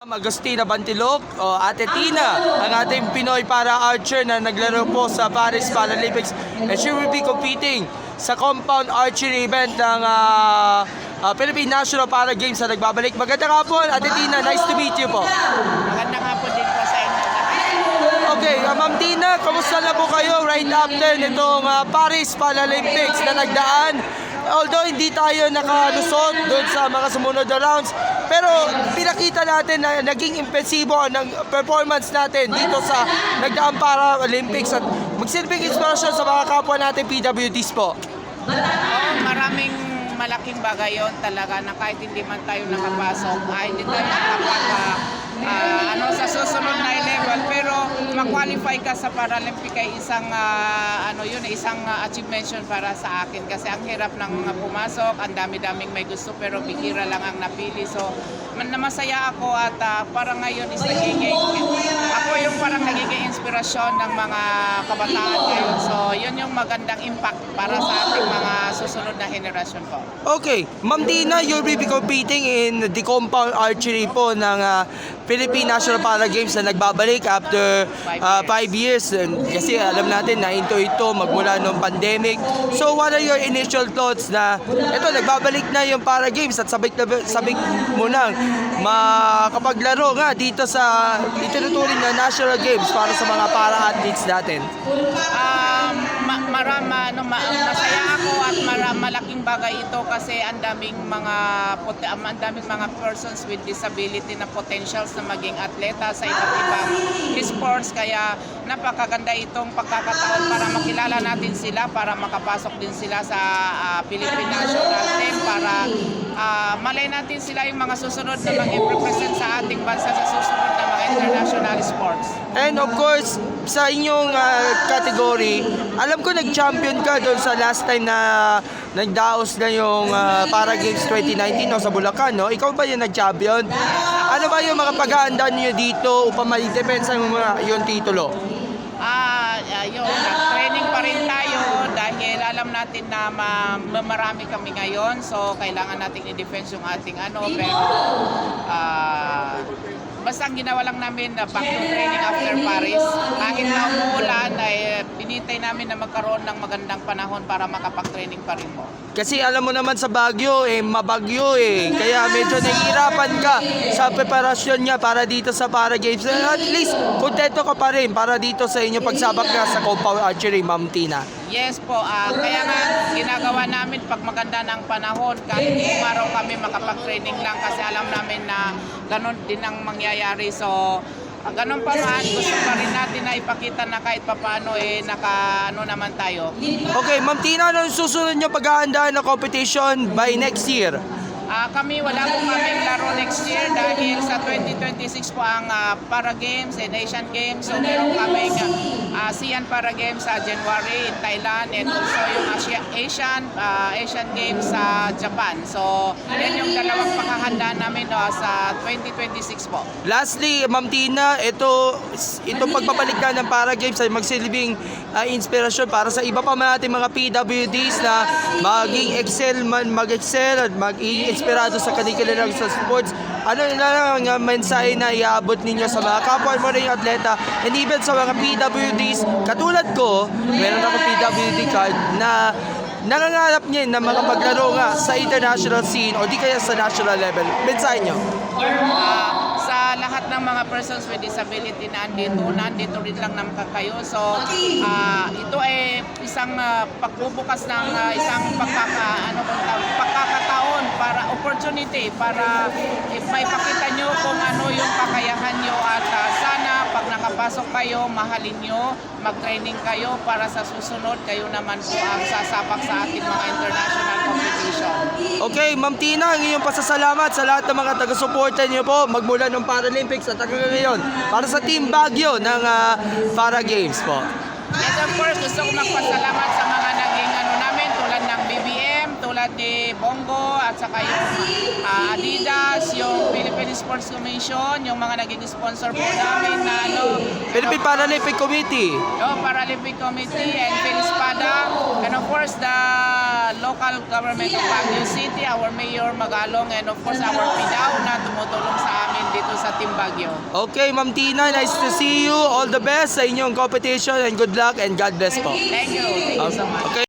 Agustina Bantilok o Ate Tina, ang ating Pinoy para archer na naglaro po sa Paris Paralympics, and she will be competing sa compound archery event ng Philippine National Para Games na nagbabalik. Magandang hapon, Ate Tina, nice to meet you po. Magandang hapon din po sa inyo. Okay, Ma'am Tina, kamusta na po kayo right after nitong Paris Paralympics na nagdaan? Although hindi tayo nakalusot doon sa mga sumunod na rounds, pero pinakita natin na naging impresibo ang performance natin dito sa nagdaang Paralympics at magsilbing inspirasyon sa mga kapwa natin PWDs po. Maraming malaking bagay yon talaga na kahit hindi man tayo nakapasok, hindi tayo sa susunod na level, pero ma-qualify ka sa Paralympic ay isang isang achievement para sa akin kasi ang hirap ng pumasok, ang dami-daming may gusto pero bihira lang ang napili. So masaya ako at parang ngayon is ako yung parang nagiging inspirasyon ng mga kabataan ngayon. So yun yung magandang impact para sa ating mga susunod na henerasyon po. Okay, Ma'am Tina, you'll be competing in the compound archery po ng Philippine National Para Games na nagbabalik after 5 years. Kasi alam natin na ito magmula noong pandemic. So what are your initial thoughts na ito nagbabalik na yung Para Games at sabik mo nang makapaglaro nga dito sa itinuturing na National Games para sa mga para-athletes natin? Masaya ako at malaking bagay ito kasi ang daming mga persons with disability na potentials na maging atleta sa iba't ibang sports, kaya napakaganda itong pagkakataon para makilala natin sila, para makapasok din sila sa Philippine National Team, para malay natin sila yung mga susunod na mag-represent sa ating bansa sa susunod na mga international sports. And of course, sa inyong category, alam ko nag-champion ka doon sa last time na nagdaos na yung Para Games 2019 sa Bulacan, no? Ikaw ba yung nag-champion? Ano ba yung mga pag-aandaan niyo dito upang ma-depensa yung titulo? Training pa rin tayo dahil alam natin na marami kami ngayon, so kailangan natin i-defense yung ating pero basta ang ginawa lang namin na back to training after Paris. Kahit na umuulan, ay pinitay namin na magkaroon ng magandang panahon para makapag-training pa rin mo. Kasi alam mo naman sa Baguio, mabagyo Kaya medyo nahihirapan ka sa preparasyon niya para dito sa Para Games. At least, kontento ka pa rin para dito sa inyo pagsabak nga sa compound archery, Ma'am Tina. Yes po, kaya nga ginagawa namin pag maganda ng panahon, kahit umaraw kami makapag-training lang kasi alam namin na ganun din ang mangyayari. So, ganun pa man, gusto pa rin natin na ipakita na kahit papaano naman tayo. Okay, Ma'am Tina, ano susunod niyo pag-aandaan na competition by next year? Wala po kaming laro next year dahil sa 2026 po ang Para Games and Asian Games. So meron kaming ASEAN Para Games sa January in Thailand, and also yung Asian Games sa Japan. So yan yung dalawang paghahandaan namin sa 2026 po. Lastly, Ma'am Tina, ito pagbabalik na ng Para Games ay magsilbing inspirasyon para sa iba pa natin mga PWDs na mag-excel at inspirado sa kanilang sa sports. Ano na lang mensahe na iabot ninyo sa mga kapwa mo rin atleta, and even sa mga PWDs katulad ko, meron ako PWD card na nangangarap niya na makapaglaro nga sa international scene o di kaya sa national level. Mensahe nyo? Sa lahat ng mga persons with disability na nandito rin lang naman kayo. So, ito ay isang pagbubukas ng isang pagkakataon para opportunity para maipakita nyo kung ano yung kakayahan nyo, at sana pag nakapasok kayo, mahalin nyo, mag-training kayo para sa susunod kayo naman po ang sasabak sa ating mga international competition. Okay, Ma'am Tina, ang iyong pasasalamat sa lahat ng mga taga-suporta niyo po magmula ng Paralympics at hanggang ngayon para sa Team Baguio ng Para Games po. Yes, of course, gusto ko magpasalamat sa mga naging namin tulad ng BBM, tulad katulad ni Bongo at saka yung Adidas, yung Philippine Sports Commission, yung mga naging sponsor po namin na Philippine Paralympic Committee. yung Paralympic Committee and Filispada, and of course the local government of Baguio City, our Mayor Magalong, and of course our PIDAO na tumutulong sa amin dito sa Team Baguio. Okay, Ma'am Tina, nice to see you. All the best sa inyong competition and good luck and God bless po. Thank you so much. Okay.